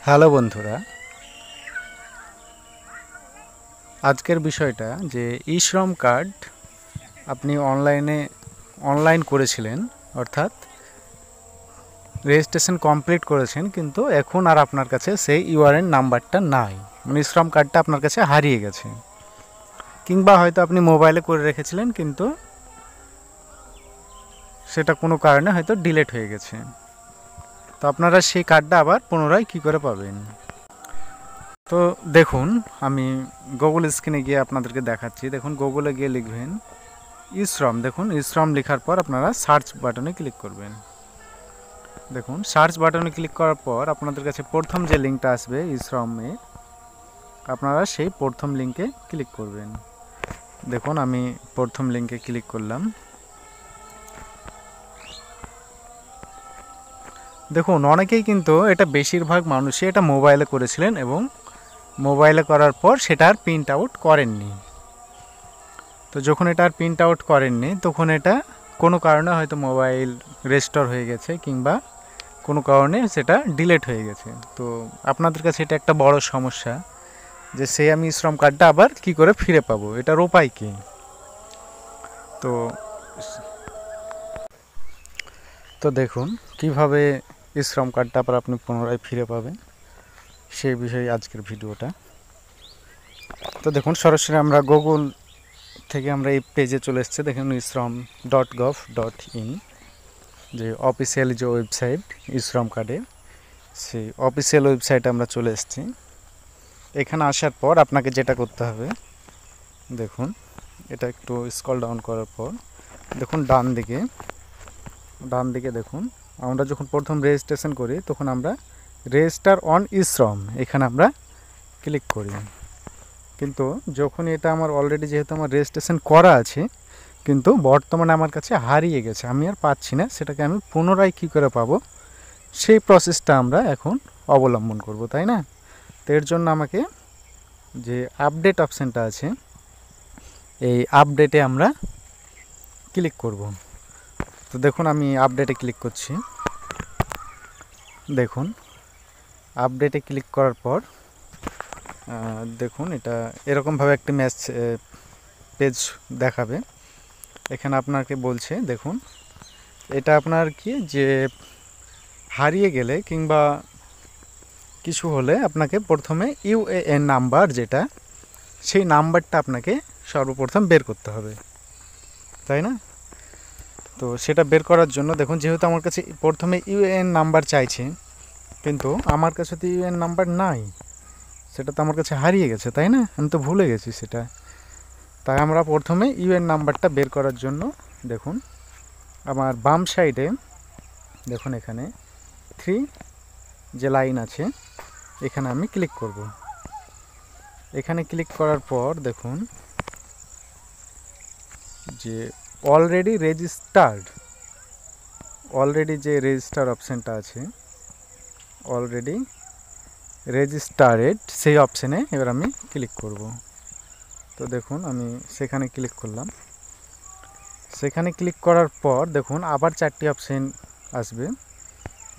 Hello বন্ধুরা, আজকের বিষয়টা যে ই শ্রম কার্ড আপনি অনলাইন করেছিলেন, অর্থাৎ রেজিস্ট্রেশন কমপ্লিট করেছেন, কিন্তু এখন আর আপনার কাছে সেই ইউআরএন নাম্বারটা নাই, মানে ই শ্রম কার্ডটা আপনার কাছে হারিয়ে গেছে, কিংবা হয়তো আপনি মোবাইলে করে রেখেছিলেন কিন্তু সেটা কোনো কারণে হয়তো ডিলিট হয়ে গেছে। তো আপনারা সেই কার্ডটা আবার পুনরায় কী করে পাবেন? তো দেখুন, আমি গুগল স্ক্রিনে গিয়ে আপনাদেরকে দেখাচ্ছি। দেখুন, গুগলে গিয়ে লিখবেন ই শ্রম। দেখুন, ই শ্রম লেখার পর আপনারা সার্চ বাটনে ক্লিক করবেন। দেখুন, সার্চ বাটনে ক্লিক করার পর আপনাদের কাছে প্রথম যে লিঙ্কটা আসবে ই শ্রমে, আপনারা সেই প্রথম লিঙ্কে ক্লিক করবেন। দেখুন, আমি প্রথম লিঙ্কে ক্লিক করলাম। দেখুন, অনেকেই কিন্তু এটা বেশিরভাগ মানুষই এটা মোবাইলে করেছিলেন এবং মোবাইলে করার পর সেটা আর প্রিন্ট আউট করেননি। তো যখন এটা আর প্রিন্ট আউট করেননি, তখন এটা কোনো কারণে হয়তো মোবাইল রেস্টোর হয়ে গেছে, কিংবা কোনো কারণে সেটা ডিলিট হয়ে গেছে। তো আপনাদের কাছে এটা একটা বড় সমস্যা যে সেই আমি শ্রম কার্ডটা আবার কি করে ফিরে পাবো, এটার উপায় কী? তো তো দেখুন, কিভাবে এই শ্রম কার্ডটা আবার আপনি পুনরায় ফিরে পাবেন সেই বিষয়ে আজকের ভিডিওটা। তো দেখুন, সরাসরি আমরা গুগল থেকে আমরা এই পেজে চলে এসেছি। দেখুন, ishram.gov.in, যে অফিসিয়াল যে ওয়েবসাইট ই শ্রম কার্ডে, সেই অফিসিয়াল ওয়েবসাইটে আমরা চলে এসেছি। এখানে আসার পর আপনাকে যেটা করতে হবে, দেখুন, এটা একটু স্ক্রল ডাউন করার পর দেখুন ডান দিকে দেখুন, আমরা যখন প্রথম রেজিস্ট্রেশন করি তখন আমরা রেজিস্টার অন ই শ্রম এখানে আমরা ক্লিক করি। কিন্তু যখন এটা আমার অলরেডি যেহেতু আমার রেজিস্ট্রেশন করা আছে, কিন্তু বর্তমানে আমার কাছে হারিয়ে গেছে, আমি আর পাচ্ছি না, সেটাকে আমি পুনরায় কী করে পাবো সেই প্রসেসটা আমরা এখন অবলম্বন করব, তাই না? তো এর জন্য আমাকে যে আপডেট অপশানটা আছে, এই আপডেটে আমরা ক্লিক করব। তো দেখুন, আমি আপডেটে ক্লিক করছি। দেখুন, আপডেটে ক্লিক করার পর দেখুন, এটা এরকমভাবে একটি পেজ দেখাবে। এখানে আপনাকে বলছে, দেখুন, এটা আপনার কি যে হারিয়ে গেলে কিংবা কিছু হলে আপনাকে প্রথমে ইউএএন নাম্বার, যেটা সেই নাম্বারটা আপনাকে সর্বপ্রথম বের করতে হবে, তাই না? তো সেটা বের করার জন্য দেখুন, যেহেতু আমার কাছে প্রথমে ইউএএন নাম্বার চাইছে, কিন্তু আমার কাছে তো ইউএএন নাম্বার নাই, সেটা তো আমার কাছে হারিয়ে গেছে, তাই না? আমি তো ভুলে গেছি সেটা। তাই আমরা প্রথমে ইউএএন নাম্বারটা বের করার জন্য, দেখুন, আমার বাম সাইডে দেখুন, এখানে 3 যে লাইন আছে, এখানে আমি ক্লিক করব। এখানে ক্লিক করার পর দেখুন যে অলরেডি যে রেজিস্টার অপশানটা আছে, অলরেডি রেজিস্টারেড, সেই অপশানে এবার আমি ক্লিক করব। তো দেখুন, আমি সেখানে ক্লিক করলাম। সেখানে ক্লিক করার পর দেখুন আবার 4টি অপশান আসবে।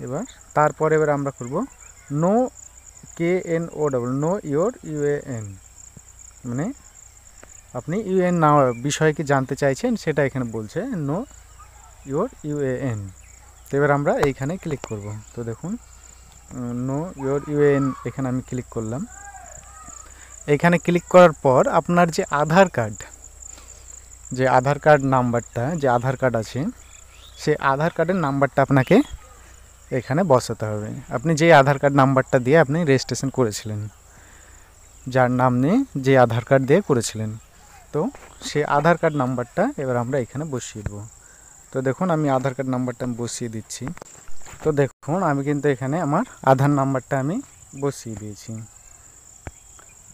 এবার আমরা করব নো নো ইয়োর ইউএএন, মানে আপনি ইউএএন না বিষয়ে কি জানতে চাইছেন সেটা এখানে বলছে, নো ইয়োর ইউএএন। তো এবার আমরা এইখানে ক্লিক করব। তো দেখুন, নো ইয়োর ইউএএন, এখানে আমি ক্লিক করলাম। এখানে ক্লিক করার পর আপনার যে আধার কার্ড নাম্বারটা, যে আধার কার্ড আছে, সেই আধার কার্ডের নাম্বারটা আপনাকে এখানে বসাতে হবে। আপনি যে আধার কার্ড নাম্বারটা দিয়ে আপনি রেজিস্ট্রেশন করেছিলেন, যার নাম নিয়ে যে আধার কার্ড দিয়ে করেছিলেন, তো সেই আধার কার্ড নাম্বারটা এবার আমরা এখানে বসিয়ে দেবো। তো দেখুন, আমি আধার কার্ড নাম্বারটা আমি বসিয়ে দিচ্ছি। তো দেখুন, আমি কিন্তু এখানে আমার আধার নাম্বারটা আমি বসিয়ে দিয়েছি,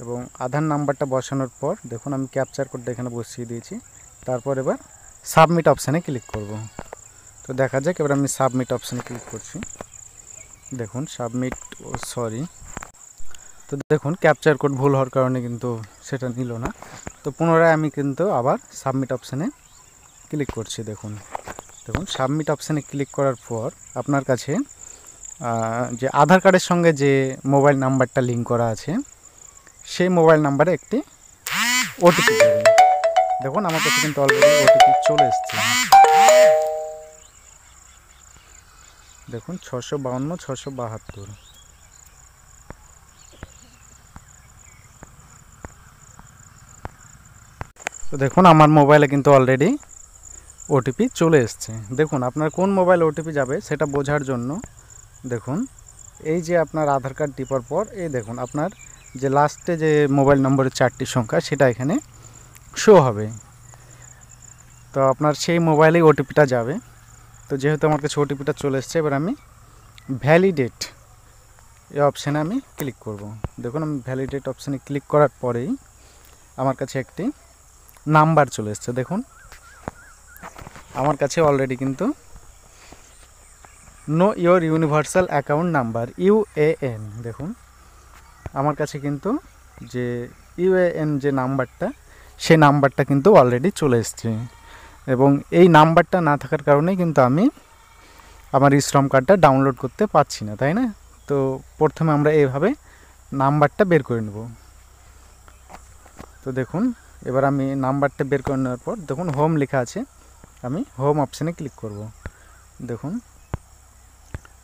এবং আধার নাম্বারটা বসানোর পর দেখুন আমি ক্যাপচার কোডটা এখানে বসিয়ে দিয়েছি। তারপর এবার সাবমিট অপশানে ক্লিক করব। তো দেখা যাক, এবার আমি সাবমিট অপশানে ক্লিক করছি। দেখুন তো দেখুন, ক্যাপচার কোড ভুল হওয়ার কারণে কিন্তু সেটা নিল না। তো পুনরায় আমি কিন্তু আবার সাবমিট অপশানে ক্লিক করছি। দেখুন সাবমিট অপশানে ক্লিক করার পর আপনার কাছে যে আধার কার্ডের সঙ্গে যে মোবাইল নাম্বারটা লিঙ্ক করা আছে সেই মোবাইল নাম্বারে একটি ওটিপি দেবেন। দেখুন আমার কাছে কিন্তু অলরেডি ওটিপি চলে এসছে। দেখুন 652 672। তো দেখুন আমার মোবাইলে কিন্তু অলরেডি ওটিপি চলে এসছে। দেখুন আপনার কোন মোবাইলে ওটিপি যাবে সেটা বোঝার জন্য দেখুন এই যে আপনার আধার কার্ড টিপার পর এই দেখুন আপনার যে লাস্টে যে মোবাইল নম্বরের 4টি সংখ্যা সেটা এখানে শো হবে। তো আপনার সেই মোবাইলেই ওটিপিটা যাবে। তো যেহেতু আমার কাছে ওটিপিটা চলে এসছে, এবার আমি ভ্যালিডেট এই অপশানে আমি ক্লিক করব। দেখুন আমি ভ্যালিডেট অপশানে ক্লিক করার পরেই আমার কাছে একটি নাম্বার চলে এসছে। দেখুন আমার কাছে অলরেডি কিন্তু know your universal account number UAN, দেখুন আমার কাছে কিন্তু যে UAN যে নাম্বারটা সেই নাম্বারটা কিন্তু অলরেডি চলে এসছে। এবং এই নাম্বারটা না থাকার কারণেই কিন্তু আমি আমার শ্রম কার্ডটা ডাউনলোড করতে পারছি না, তাই না? তো প্রথমে আমরা এইভাবে নাম্বারটা বের করে নেব। তো দেখুন এবার আমি নাম্বারটা বের করে নেওয়ার পর দেখুন হোম লেখা আছে, আমি হোম অপশানে ক্লিক করব। দেখুন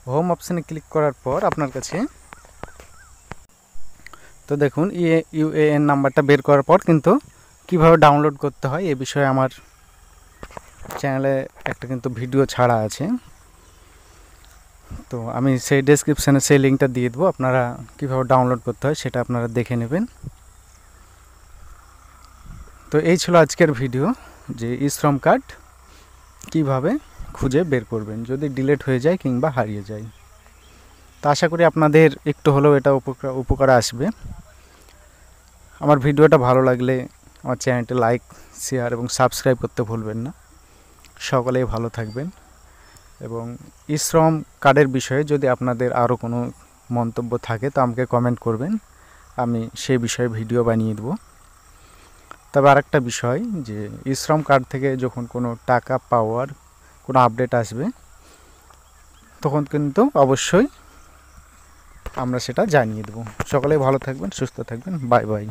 হোম অপশানে ক্লিক করার পর আপনার কাছে তো দেখুন UAN নাম্বারটা বের করার পর কিন্তু কিভাবে ডাউনলোড করতে হয় এ বিষয়ে আমার চ্যানেলে একটা কিন্তু ভিডিও ছাড়া আছে। তো আমি সেই ডেসক্রিপশানে সেই লিঙ্কটা দিয়ে দেবো, আপনারা কীভাবে ডাউনলোড করতে হয় সেটা আপনারা দেখে নেবেন। তো এই ছিল আজকের ভিডিও, যে শ্রম কার্ড কীভাবে খুঁজে বের করবেন যদি ডিলিট হয়ে যায় কিংবা হারিয়ে যায়। তো আশা করি আপনাদের একটু হলেও এটা উপকার আসবে। আমার ভিডিওটা ভালো লাগলে আমার চ্যানেলটি লাইক, শেয়ার এবং সাবস্ক্রাইব করতে ভুলবেন না। সকলেই ভালো থাকবেন। এবং শ্রম কার্ডের বিষয়ে যদি আপনাদের আরও কোনো মন্তব্য থাকে তো আমাকে কমেন্ট করবেন, আমি সেই বিষয়ে ভিডিও বানিয়ে দেবো। তবে আরেকটা বিষয়, যে শ্রম কার্ড থেকে যখন কোনো টাকা পাওয়ার কোনো আপডেট আসবে তখন কিন্তু অবশ্যই আমরা সেটা জানিয়ে দেবো। সকলেই ভালো থাকবেন, সুস্থ থাকবেন। Bye bye.